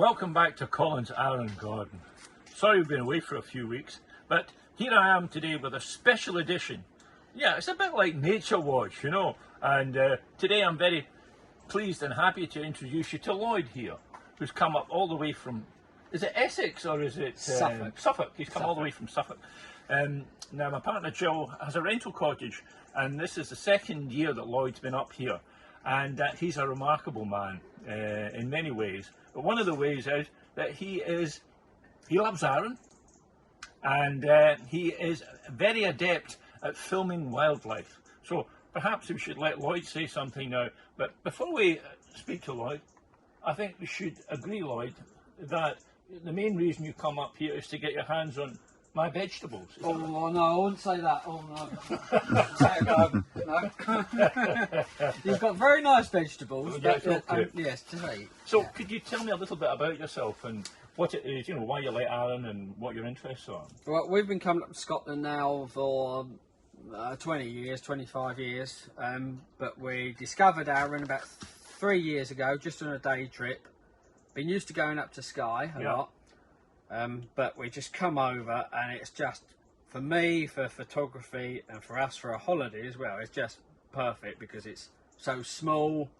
Welcome back to Colin's Arran garden. Sorry we've been away for a few weeks, but here I am today with a special edition. Yeah, it's a bit like Nature Watch, you know, and today I'm very pleased and happy to introduce you to Lloyd here, who's come up all the way from, is it Essex or is it Suffolk? Suffolk. He's come all the way from Suffolk. Now my partner Jill has a rental cottage, and this is the second year that Lloyd's been up here, and he's a remarkable man in many ways. But one of the ways is that he loves Arran, and he is very adept at filming wildlife. So perhaps we should let Lloyd say something now. But before we speak to Lloyd, I think we should agree, Lloyd, that the main reason you come up here is to get your hands on my vegetables. Oh no, I wouldn't say that. Oh no. No. You've got very nice vegetables. Yeah, okay. Yes, to eat. So could you tell me a little bit about yourself and what it is, you know, why you like Arran and what your interests are? Well, we've been coming up to Scotland now for 20 years, 25 years, but we discovered Arran about 3 years ago, just on a day trip. Been used to going up to Skye a lot. But we just come over, and it's just, for me, for photography, and for us for a holiday as well, it's just perfect because it's so small.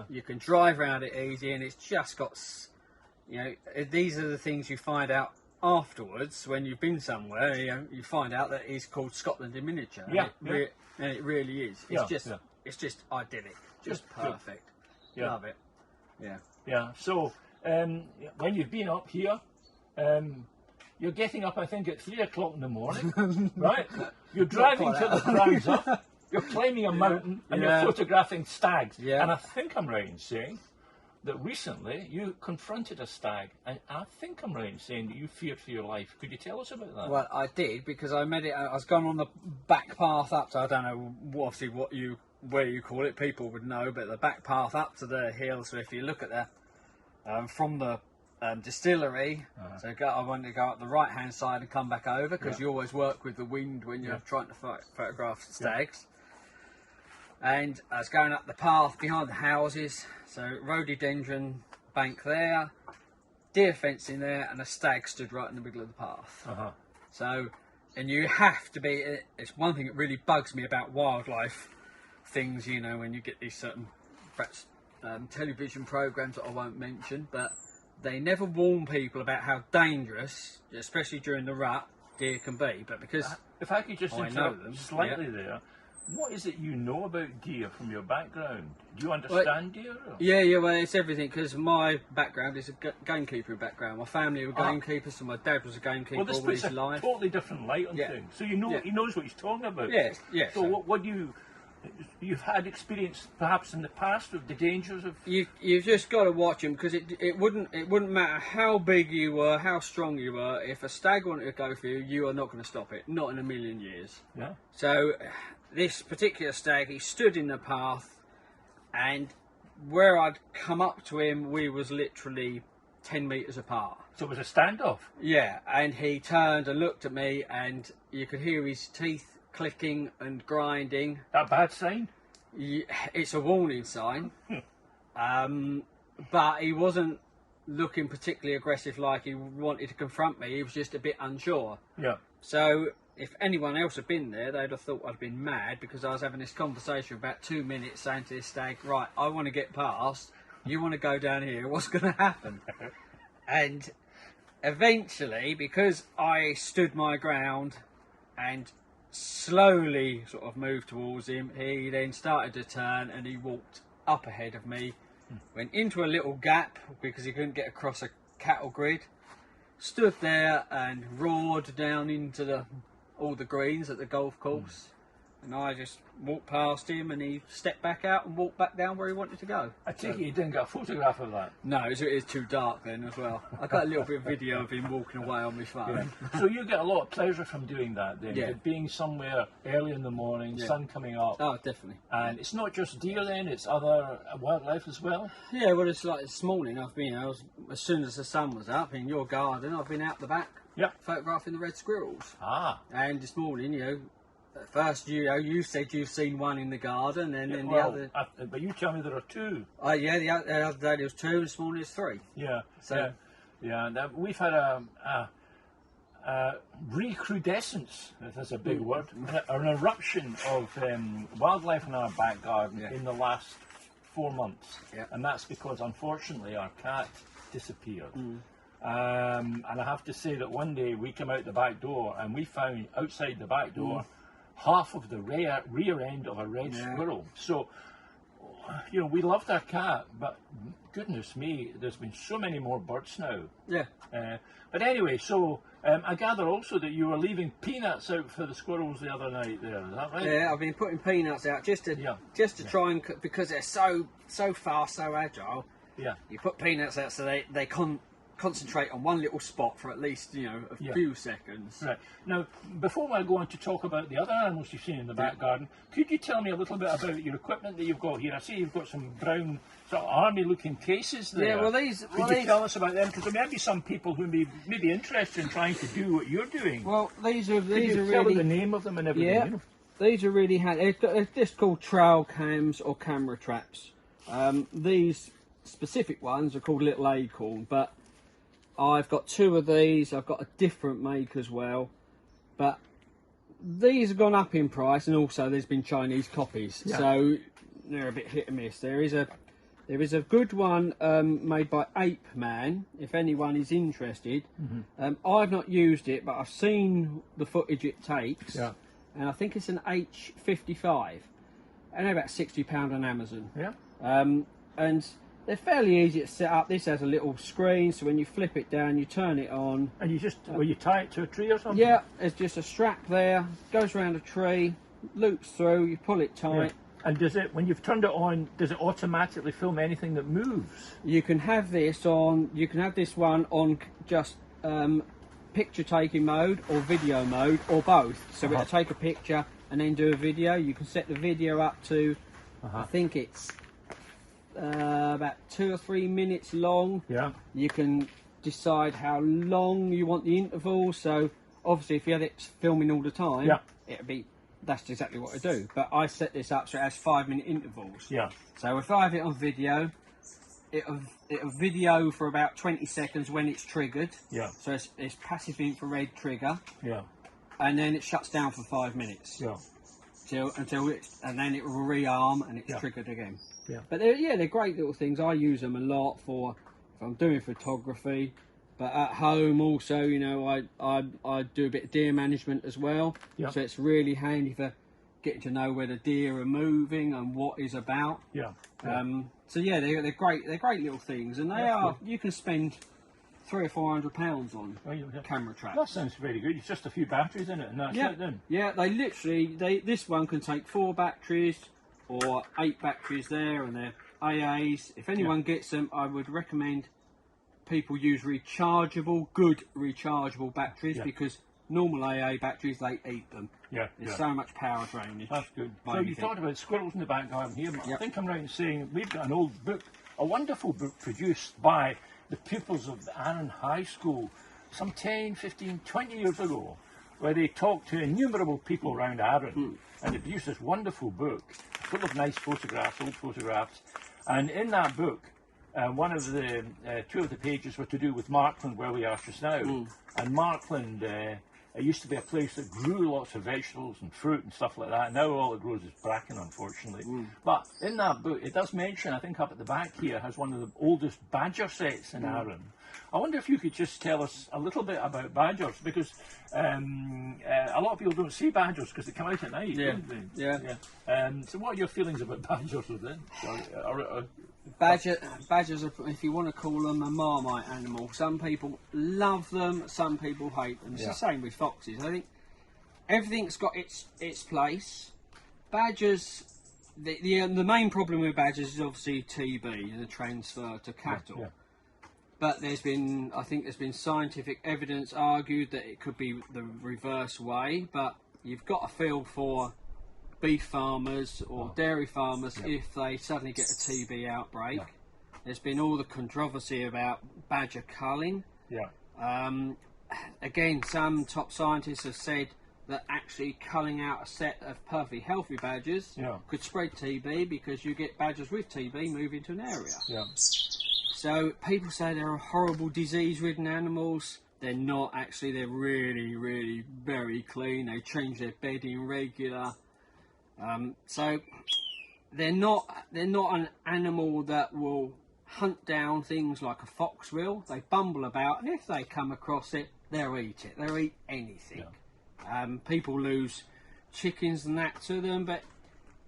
You can drive around it easy, and it's just got, you know, these are the things you find out afterwards when you've been somewhere. You know, you find out that it's called Scotland in miniature. And it really is. It's it's just idyllic, just perfect. Love it. Yeah. So when you've been up here, you're getting up, I think, at 3 o'clock in the morning, right? You're driving till the sun's up, you're climbing a mountain, and you're photographing stags. And I think I'm right in saying that recently you confronted a stag, and I think I'm right in saying that you feared for your life. Could you tell us about that? Well, I did, because I met it. I was going on the back path up to, I don't know, obviously where you call it, people would know, but the back path up to the hill. So if you look at the from the distillery, so I wanted to go up the right hand side and come back over, because you always work with the wind when you're trying to photograph stags. And I was going up the path behind the houses, so rhododendron bank there, deer fencing there, and a stag stood right in the middle of the path. So, and you have to be, it's one thing that really bugs me about wildlife things, you know, when you get these certain perhaps television programs that I won't mention, but they never warn people about how dangerous, especially during the rut, deer can be. But because if I could just interrupt them slightly there, what is it you know about deer from your background? Do you understand deer? Or? Yeah, well, it's everything, because my background is a gamekeeper background. My family were gamekeepers, so my dad was a gamekeeper all his life. Totally different light on things. So you know, he knows what he's talking about. Yeah. So what do you've had experience perhaps in the past of the dangers of? You've just got to watch them, because it wouldn't matter how big you were, how strong you were. If a stag wanted to go for you, you are not going to stop it. Not in a million years. Yeah. So this particular stag, he stood in the path, and where I'd come up to him, we was literally 10 metres apart. So it was a standoff? Yeah, and he turned and looked at me, and you could hear his teeth clicking and grinding. That bad sign? It's a warning sign. But he wasn't looking particularly aggressive, like he wanted to confront me. He was just a bit unsure. Yeah. So if anyone else had been there, they'd have thought I'd been mad, because I was having this conversation for about 2 minutes, saying to this stag, right, I want to get past, you want to go down here, what's going to happen? And eventually, because I stood my ground and slowly sort of moved towards him, he then started to turn, and he walked up ahead of me, went into a little gap because he couldn't get across a cattle grid, stood there and roared down into all the greens at the golf course. And I just walked past him, and he stepped back out and walked back down where he wanted to go. I take it you didn't get a photograph of that? No, it was too dark then as well. I got a little bit of video of him walking away on my phone. So you get a lot of pleasure from doing that then? Being somewhere early in the morning, sun coming up. Oh, definitely. And it's not just deer then, it's other wildlife as well? Yeah, well, it's like this morning, as soon as the sun was up in your garden, I've been out the back photographing the red squirrels. And this morning, At first, you said you've seen one in the garden, and then the other. But you tell me there are two. Yeah, the other day there was two. This morning there's three. Yeah. So yeah. And we've had a recrudescence, if that's a big word, an eruption of wildlife in our back garden in the last 4 months, and that's because unfortunately our cat disappeared. And I have to say that one day we came out the back door and we found outside the back door half of the rear end of a red squirrel. So, you know, we loved our cat, but goodness me, there's been so many more birds now. Yeah. But anyway, so I gather also that you were leaving peanuts out for the squirrels the other night there, is that right? Yeah, I've been putting peanuts out just to try and, because they're so fast, so agile. Yeah. You put peanuts out so they concentrate on one little spot for at least, you know, a few seconds. Right. Now, before I go on to talk about the other animals you've seen in the back garden, could you tell me a little bit about your equipment that you've got here? I see you've got some brown sort of army-looking cases there. Yeah, well, these... Could you tell us about them? Because there may be some people who may be interested in trying to do what you're doing. Well, these are tell really... the name of them and everything? Yeah, you know? these are really handy. They're just called trail cams or camera traps. These specific ones are called Little Acorn, but I've got two of these. I've got a different make as well, but these have gone up in price, and also there's been Chinese copies, so they're a bit hit and miss. There is a good one made by Ape Man, if anyone is interested. I've not used it, but I've seen the footage it takes, and I think it's an H55, and they're about £60 on Amazon. And they're fairly easy to set up. This has a little screen, so when you flip it down, you turn it on. And you just, will you tie it to a tree or something? Yeah, there's just a strap there, goes around a tree, loops through, you pull it tight. And does it, when you've turned it on, does it automatically film anything that moves? You can have this on, you can have this one on just picture taking mode or video mode or both. So it'll take a picture and then do a video. You can set the video up to, I think it's about 2 or 3 minutes long. You can decide how long you want the interval. So obviously if you had it filming all the time, it'd be, that's exactly what I do. But I set this up so it has 5-minute intervals. So if I have it on video, it'll video for about 20 seconds when it's triggered. So it's passive infrared trigger. And then it shuts down for 5 minutes. Until it's, and then it will rearm and it's triggered again. But they're great little things. I use them a lot for if I'm doing photography, but at home also, you know, I do a bit of deer management as well. So it's really handy for getting to know where the deer are moving and what is about. So yeah, they're great. They're great little things, and they are. Good. You can spend £300 or £400 on camera traps. That sounds very good. It's just a few batteries in it, and that's it then. Yeah, they literally. This one can take 4 batteries or 8 batteries there, and they're AAs. If anyone gets them, I would recommend people use good rechargeable batteries, because normal AA batteries, they eat them. There's so much power drainage. That's good. So you talked about squirrels in the back garden here. I think I'm right in saying we've got an old book, a wonderful book produced by the pupils of the Arran High School some 10, 15, 20 years ago, where they talked to innumerable people around Arran, and they produced this wonderful book full of nice photographs, old photographs. And in that book, one of the 2 of the pages were to do with Markland, where we are just now. And Markland, it used to be a place that grew lots of vegetables and fruit and stuff like that. Now all it grows is bracken, unfortunately. But in that book, it does mention, I think up at the back here, has one of the oldest badger sets in Arran. I wonder if you could just tell us a little bit about badgers, because a lot of people don't see badgers because they come out at night, don't they? So what are your feelings about badgers then? Badgers are, if you want to call them, a marmite animal. Some people love them, some people hate them. It's the same with foxes. I think everything's got its place. Badgers, the main problem with badgers is obviously TB and the transfer to cattle. But I think there's been scientific evidence argued that it could be the reverse way. But you've got to feel for beef farmers or dairy farmers if they suddenly get a TB outbreak. There's been all the controversy about badger culling. Again, some top scientists have said that actually culling out a set of perfectly healthy badgers could spread TB, because you get badgers with TB moving to an area. Yeah. So people say they're horrible disease-ridden animals. They're not actually. They're really, really very clean. They change their bedding regular. So they're not an animal that will hunt down things like a fox will. They bumble about, and if they come across it, they'll eat it. They'll eat anything. Yeah. People lose chickens and that to them, but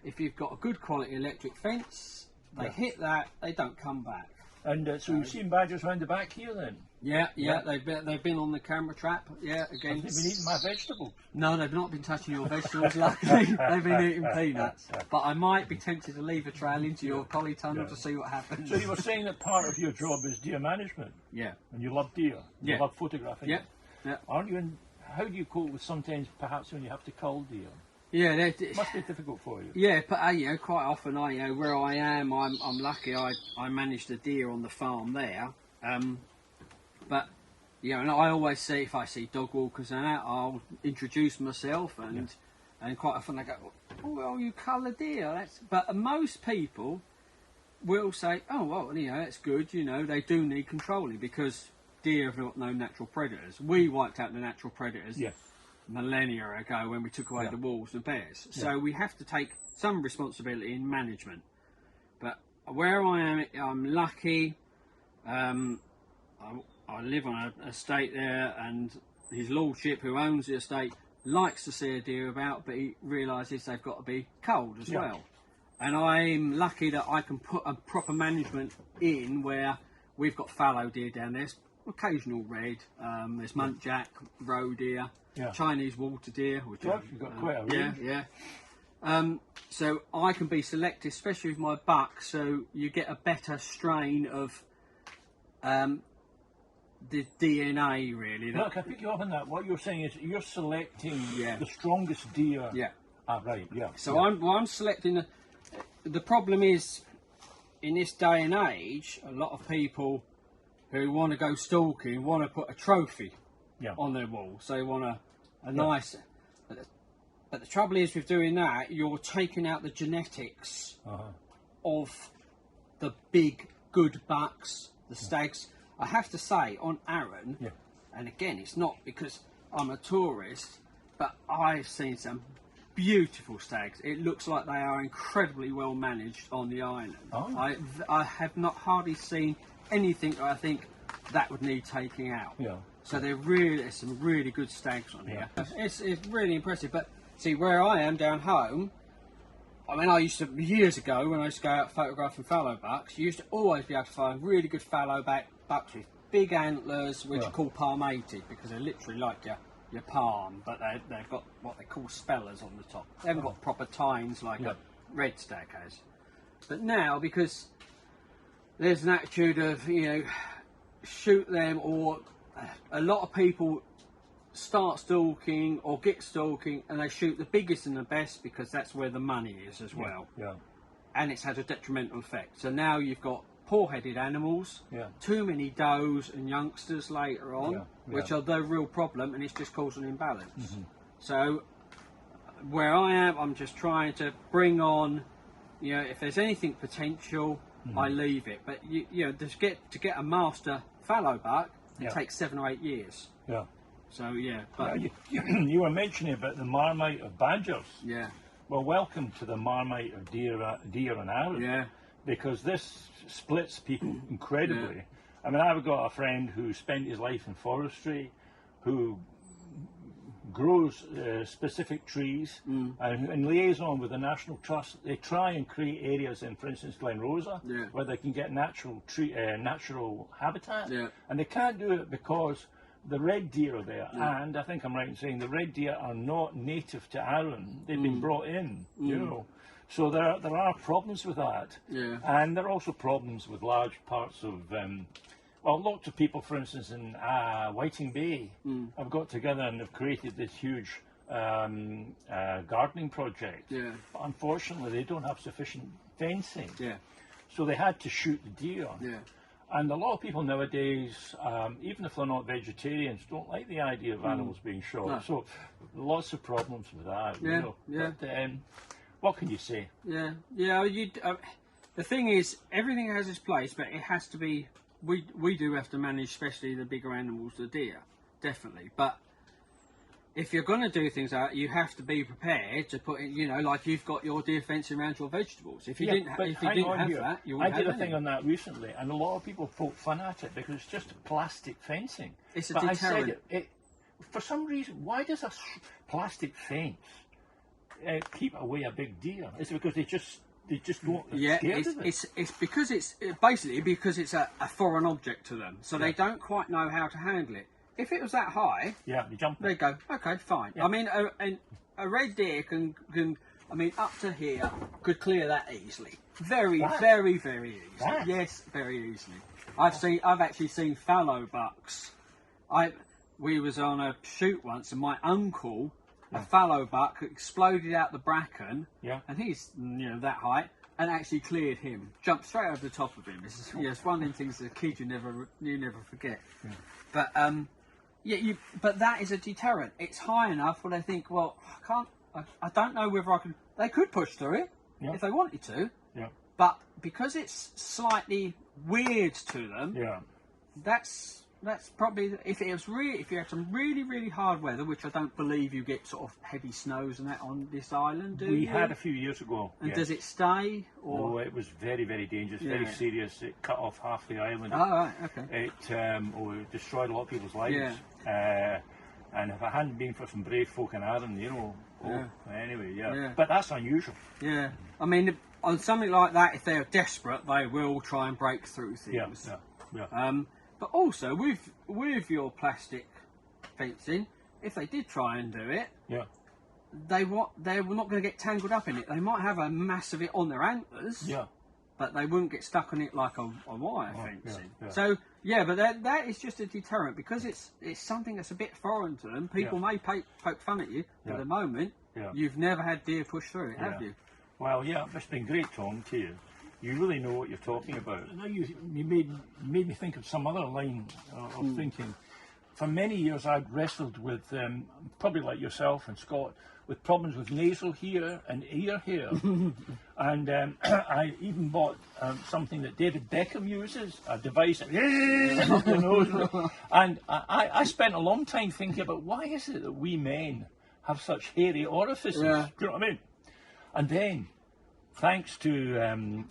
if you've got a good quality electric fence, they hit that, they don't come back. And so you've seen badgers round the back here then? Yeah, they've been on the camera trap. Yeah, again. Have they been eating my vegetables? No, they've not been touching your vegetables. Luckily, they've been eating peanuts. But I might be tempted to leave a trail into your polytunnel to see what happens. So you were saying that part of your job is deer management. Yeah. And you love deer. You love photographing. Yeah. Yeah. Aren't you? How do you cope with sometimes perhaps when you have to cull deer? Yeah, it must be difficult for you. Yeah, but you know, quite often where I am, I'm lucky. I manage the deer on the farm there. But you know, and I always say if I see dog walkers and that, I'll introduce myself, and quite often they go, "Oh well, you cull the deer." But most people will say, "Oh well, you know, that's good." You know, they do need controlling because deer have got no natural predators. We wiped out the natural predators. Yeah. Millennia ago when we took away the wolves and bears. So we have to take some responsibility in management. But where I am, I'm lucky. I live on an estate there, and his lordship, who owns the estate, likes to see a deer about, but he realises they've got to be culled as well. And I'm lucky that I can put a proper management in where we've got fallow deer down there, occasional red, there's muntjac, roe deer. Chinese water deer, which you've got quite a range. So I can be selective, especially with my buck, so you get a better strain of the DNA, really. Look, I pick you up on that. What you're saying is you're selecting the strongest deer. Yeah. Ah, right. Yeah. So I'm selecting the problem is in this day and age, a lot of people who want to go stalking want to put a trophy on their wall. So they want a nice. But the trouble is with doing that, you're taking out the genetics of the big good bucks, the stags. I have to say on Arran, and again, it's not because I'm a tourist, but I've seen some beautiful stags. It looks like they are incredibly well managed on the island. I have not hardly seen anything that I think that would need taking out. So there's some really good stags on here. It's really impressive. But see, where I am down home, I mean, I used to, years ago, when I used to go out photographing fallow bucks, you used to always be able to find really good fallow bucks with big antlers, which are called palmated, because they're literally like your palm, but they've got what they call spellers on the top. They haven't got proper tines like a red stag has. But now, because there's an attitude of, you know, shoot them, or a lot of people start stalking or get stalking and they shoot the biggest and the best because that's where the money is as well. And it's had a detrimental effect. So now you've got poor-headed animals, too many does and youngsters later on, which are the real problem, and it's just causing an imbalance. So where I am, I'm just trying to bring on, you know, if there's anything potential, I leave it. But you know, to get a master fallow buck, it takes 7 or 8 years. So but you were mentioning about the marmite of badgers. Well, welcome to the marmite of deer and Arran. Because this splits people incredibly. I mean, I've got a friend who spent his life in forestry, who grows specific trees, and in liaison with the National Trust, they try and create areas in, for instance, Glen Rosa, where they can get natural habitat, and they can't do it because the red deer are there, and I think I'm right in saying the red deer are not native to Arran. They've been brought in, you know. So there are problems with that, and there are also problems with large parts of, well, lots of people, for instance, in Whiting Bay, have got together and have created this huge gardening project. But unfortunately, they don't have sufficient fencing, so they had to shoot the deer. And a lot of people nowadays, even if they're not vegetarians, don't like the idea of animals being shot. No. So lots of problems with that. Yeah, You know. yeah. But, what can you say? Yeah, yeah. The thing is, everything has its place, but it has to be. We do have to manage, especially the bigger animals, the deer, definitely. But if you're going to do things like that, you have to be prepared to put in. You know, like you've got your deer fencing around your vegetables. If you didn't have that, you wouldn't I did have a thing any. on that recently, and a lot of people poke fun at it because it's just plastic fencing. It's a but deterrent. I said it, for some reason, why does a plastic fence keep away a big deer? Is it because they just don't? Yeah, scared of it? it's because it's basically because it's a foreign object to them, so they don't quite know how to handle it. If it was that high, Yeah, they jump. they go, okay, fine. Yeah. I mean, a red deer can, I mean, up to here could clear that easily. Very, That? very, very easily. That? Yes, very easily. I've actually seen fallow bucks. We was on a shoot once, and my uncle, a fallow buck, exploded out the bracken. Yeah. And he's that height, and actually cleared him, jumped straight over the top of him. It's one of the things that kid you never forget. Yeah. But but that is a deterrent. It's high enough where they think, well, I don't know whether I can. They could push through it if they wanted to. Yeah. But because it's slightly weird to them, Yeah. that's probably if you had some really hard weather, which I don't believe you get sort of heavy snows and that on this island. Do We you? had a few years ago. And yes. does it stay? Or No, it was very dangerous, very Yeah. serious. It cut off half the island. oh, right, okay. It destroyed a lot of people's lives. Yeah. And if it hadn't been for some brave folk in Arran, anyway, Yeah. But that's unusual. Yeah, I mean, on something like that, if they're desperate, they will try and break through things. Yeah. But also with your plastic fencing, if they did try and do it, Yeah. they were not going to get tangled up in it. They might have a mass of it on their antlers, Yeah. but they wouldn't get stuck on it like a wire Oh, fencing. yeah. So but that is just a deterrent because it's something that's a bit foreign to them. People may poke fun at you, but at the moment you've never had deer push through it, have you? Well, yeah, it's been great talking to you. You really know what you're talking about. Now you made me think of some other line of thinking. For many years, I'd wrestled with, probably like yourself and Scott, with problems with nasal hair and ear hair. And I even bought something that David Beckham uses, a device that up the nose. And I spent a long time thinking about why is it that we men have such hairy orifices? Yeah. Do you know what I mean? And then, thanks to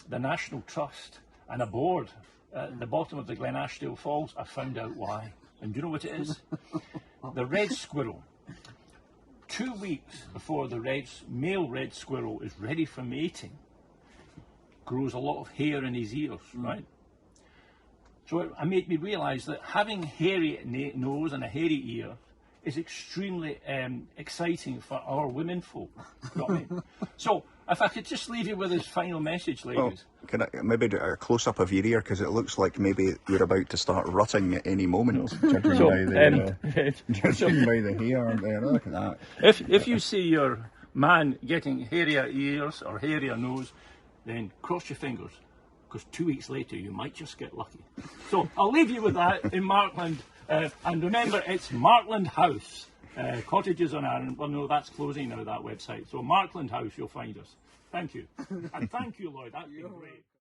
the National Trust and a board at the bottom of the Glen Ashdale Falls, I found out why. And do you know what it is? The red squirrel. 2 weeks before the male red squirrel is ready for mating, grows a lot of hair in his ears, right? So it made me realise that having hairy nose and a hairy ear is extremely exciting for our women folk. You know what I mean? So, if I could just leave you with this final message, ladies. Well, can I maybe do a close-up of your ear, because it looks like maybe you're about to start rutting at any moment. Judging by the hair there, look at that. If you see your man getting hairier ears or hairier nose, then cross your fingers, because 2 weeks later you might just get lucky. So I'll leave you with that in Markland, and remember it's Markland House. Cottages on Arran. Well, no, that's closing now, that website. So Markland House, you'll find us. Thank you. And thank you, Lloyd. That's been great.